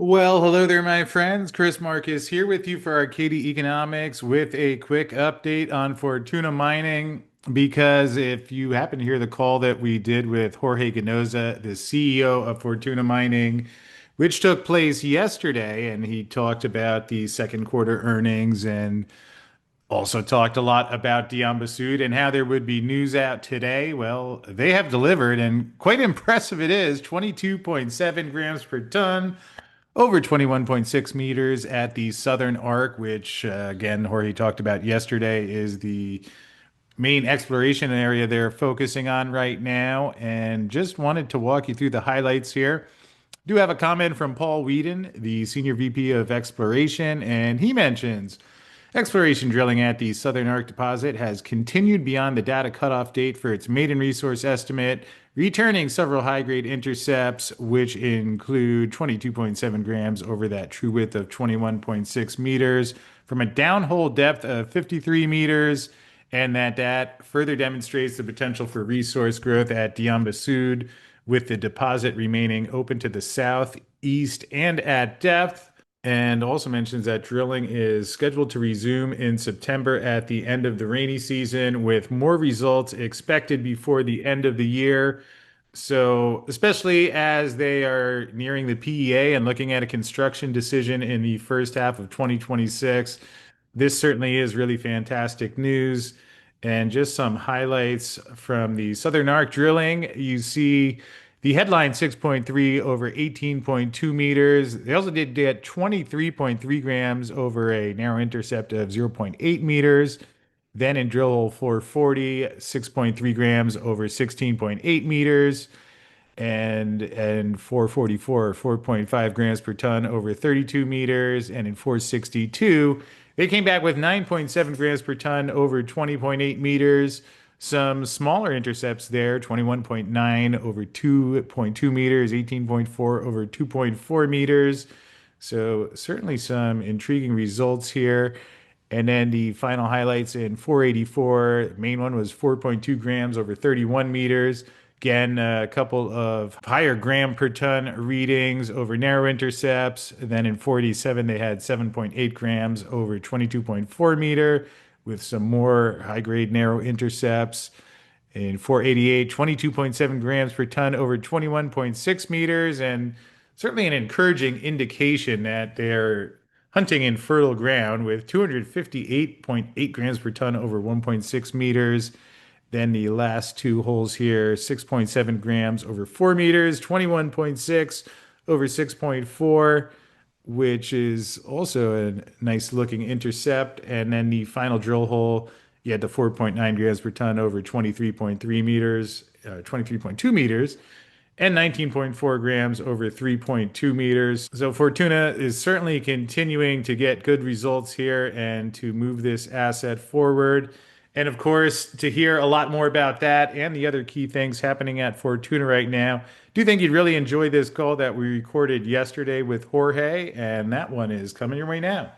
Well, hello there, my friends. Chris Marcus here with you for Arcadia Economics with a quick update on Fortuna Mining. Because if you happen to hear the call that we did with Jorge Ganoza, the CEO of Fortuna Mining, which took place yesterday, and he talked about the second quarter earnings and also talked a lot about Diamba Sud and how there would be news out today. Well, they have delivered, and quite impressive it is 22.7 grams per ton over 21.6 meters at the southern arc, which again, Jorge talked about yesterday, is the main exploration area they're focusing on right now. And just wanted to walk you through the highlights here. Do have a comment from Paul Whedon, the Senior VP of Exploration, and he mentions exploration drilling at the Southern Arc deposit has continued beyond the data cutoff date for its maiden resource estimate, returning several high-grade intercepts, which include 22.7 grams over that true width of 21.6 meters from a downhole depth of 53 meters, and that further demonstrates the potential for resource growth at Diamba Sud, with the deposit remaining open to the south, east, and at depth. And also mentions that drilling is scheduled to resume in September at the end of the rainy season, with more results expected before the end of the year. So, especially as they are nearing the PEA and looking at a construction decision in the first half of 2026, this certainly is really fantastic news. And just some highlights from the Southern Arc drilling. You see the headline 6.3 over 18.2 meters. They also did get 23.3 grams over a narrow intercept of zero point 0.8 meters. Then in drill hole 440, 6.3 grams over 16.8 meters, and 444, 4.5 grams per ton over 32 meters. And in 462, they came back with 9.7 grams per ton over 20.8 meters. Some smaller intercepts there, 21.9 over 2.2 meters, 18.4 over 2.4 meters. So certainly some intriguing results here. And then the final highlights in 484, main one was 4.2 grams over 31 meters. Again, a couple of higher gram per ton readings over narrow intercepts. And then in 487, they had 7.8 grams over 22.4 meter with some more high grade narrow intercepts. In 488, 22.7 grams per ton over 21.6 meters. And certainly an encouraging indication that they're hunting in fertile ground with 258.8 grams per ton over 1.6 meters. Then the last two holes here, 6.7 grams over 4 meters, 21.6 over 6.4, which is also a nice looking intercept. And then the final drill hole, you had the 4.9 grams per ton over 23.3 meters, 23.2 meters, and 19.4 grams over 3.2 meters. So Fortuna is certainly continuing to get good results here and to move this asset forward. And of course, to hear a lot more about that and the other key things happening at Fortuna right now, do think you'd really enjoy this call that we recorded yesterday with Jorge, and that one is coming your way now.